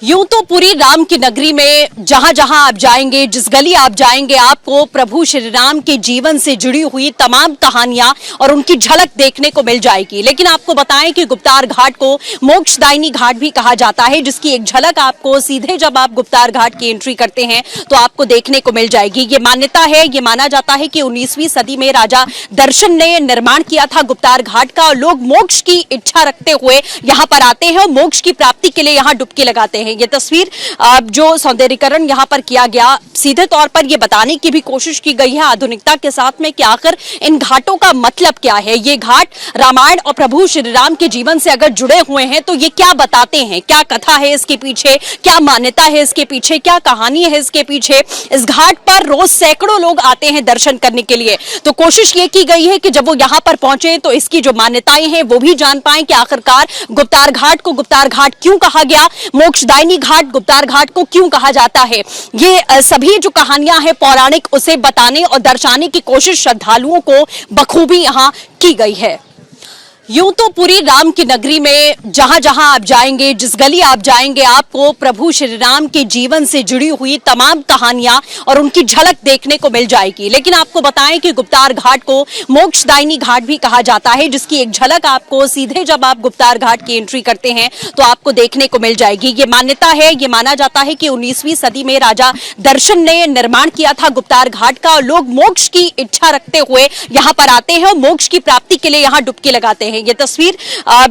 यूं तो पूरी राम की नगरी में जहां जहां आप जाएंगे, जिस गली आप जाएंगे, आपको प्रभु श्री राम के जीवन से जुड़ी हुई तमाम कहानियां और उनकी झलक देखने को मिल जाएगी। लेकिन आपको बताएं कि गुप्तार घाट को मोक्षदायिनी घाट भी कहा जाता है, जिसकी एक झलक आपको सीधे जब आप गुप्तार घाट की एंट्री करते हैं तो आपको देखने को मिल जाएगी। ये मान्यता है, ये माना जाता है कि 19वीं सदी में राजा दर्शन ने निर्माण किया था गुप्तार घाट का, और लोग मोक्ष की इच्छा रखते हुए यहाँ पर आते हैं और मोक्ष की प्राप्ति के लिए यहाँ डुबकी लगाते हैं। ये तस्वीर जो सौंदर्यीकरण यहाँ पर किया गया, सीधे तौर पर ये बताने की भी कोशिश की गई है आधुनिकता के साथ में कि आखिर इन घाटों का मतलब क्या है। ये घाट रामायण और प्रभु श्री राम के जीवन से अगर जुड़े हुए हैं तो ये क्या बताते हैं, क्या कथा है इसके पीछे, क्या मान्यता है इसके पीछे, क्या कहानी है इसके पीछे। इस घाट पर रोज सैकड़ों लोग आते हैं दर्शन करने के लिए, तो कोशिश ये की गई है कि जब वो यहाँ पर पहुंचे तो इसकी जो मान्यताएं हैं वो भी जान पाए कि आखिरकार गुप्तार घाट को गुप्तार घाट क्यों कहा गया, मोक्षदायिनी घाट गुप्तार घाट को क्यों कहा जाता है। ये सभी जो कहानियां हैं पौराणिक, उसे बताने और दर्शाने की कोशिश श्रद्धालुओं को बखूबी यहाँ की गई है। यूं तो पूरी राम की नगरी में जहां जहां आप जाएंगे, जिस गली आप जाएंगे, आपको प्रभु श्री राम के जीवन से जुड़ी हुई तमाम कहानियां और उनकी झलक देखने को मिल जाएगी। लेकिन आपको बताएं कि गुप्तार घाट को मोक्षदायिनी घाट भी कहा जाता है, जिसकी एक झलक आपको सीधे जब आप गुप्तार घाट की एंट्री करते हैं तो आपको देखने को मिल जाएगी। ये मान्यता है, ये माना जाता है कि 19वीं सदी में राजा दर्शन ने निर्माण किया था गुप्तार घाट का, और लोग मोक्ष की इच्छा रखते हुए यहाँ पर आते हैं और मोक्ष की प्राप्ति के लिए यहाँ डुबकी लगाते हैं। ये तस्वीर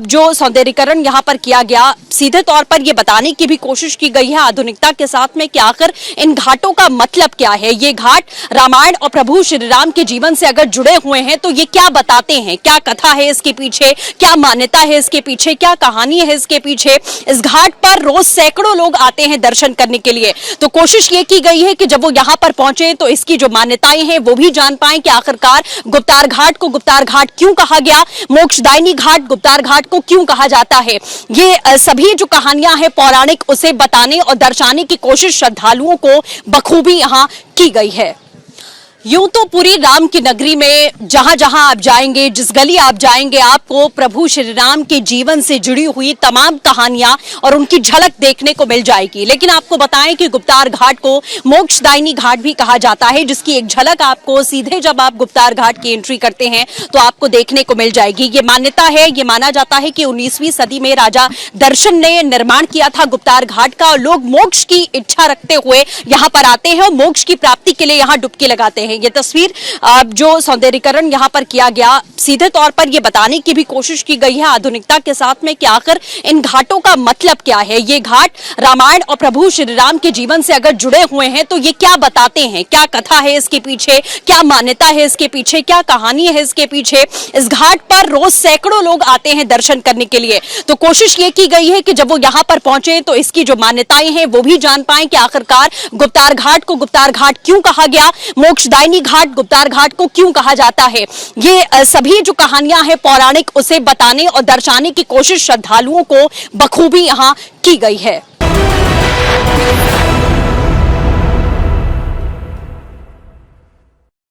जो सौंदर्यीकरण यहाँ पर किया गया, सीधे तौर पर ये बताने की भी कोशिश की गई है आधुनिकता के साथ में कि आखिर इन घाटों का मतलब क्या है। ये घाट रामायण और प्रभु श्री राम के जीवन से अगर जुड़े हुए हैं तो ये क्या बताते हैं, क्या कथा है इसके पीछे, क्या मान्यता है इसके पीछे, क्या कहानी है इसके पीछे। इस घाट पर रोज सैकड़ों लोग आते हैं दर्शन करने के लिए, तो कोशिश ये की गई है कि जब वो यहाँ पर पहुंचे तो इसकी जो मान्यताएं हैं वो भी जान पाए कि आखिरकार गुप्तार घाट को गुप्तार घाट क्यों कहा गया, मोक्षदायिनी घाट गुप्तार घाट को क्यों कहा जाता है। ये सभी जो कहानियां हैं पौराणिक, उसे बताने और दर्शाने की कोशिश श्रद्धालुओं को बखूबी यहाँ की गई है। यूं तो पूरी राम की नगरी में जहां जहां आप जाएंगे, जिस गली आप जाएंगे, आपको प्रभु श्री राम के जीवन से जुड़ी हुई तमाम कहानियां और उनकी झलक देखने को मिल जाएगी। लेकिन आपको बताएं कि गुप्तार घाट को मोक्षदायिनी घाट भी कहा जाता है, जिसकी एक झलक आपको सीधे जब आप गुप्तार घाट की एंट्री करते हैं तो आपको देखने को मिल जाएगी। ये मान्यता है, ये माना जाता है कि 19वीं सदी में राजा दर्शन ने निर्माण किया था गुप्तार घाट का, और लोग मोक्ष की इच्छा रखते हुए यहाँ पर आते हैं और मोक्ष की प्राप्ति के लिए यहाँ डुबकी लगाते हैं। ये तस्वीर जो सौंदर्यीकरण यहाँ पर किया गया, सीधे तौर पर ये बताने की भी कोशिश की गई है आधुनिकता के साथ में कि आखिर इन घाटों का मतलब क्या है। ये घाट रामायण और प्रभु श्री राम के जीवन से अगर जुड़े हुए हैं तो ये क्या बताते हैं, क्या कथा है इसके पीछे, क्या मान्यता है इसके पीछे, क्या कहानी है इसके पीछे। इस घाट पर रोज सैकड़ों लोग आते हैं दर्शन करने के लिए, तो कोशिश ये की गई है कि जब वो यहाँ पर पहुंचे तो इसकी जो मान्यताएं हैं वो भी जान पाए कि आखिरकार गुप्तार घाट को गुप्तार घाट क्यों कहा गया, मोक्षदायिनी घाट गुप्तार घाट को क्यों कहा जाता है। ये सभी जो कहानियां हैं पौराणिक, उसे बताने और दर्शाने की कोशिश श्रद्धालुओं को बखूबी यहाँ की गई है।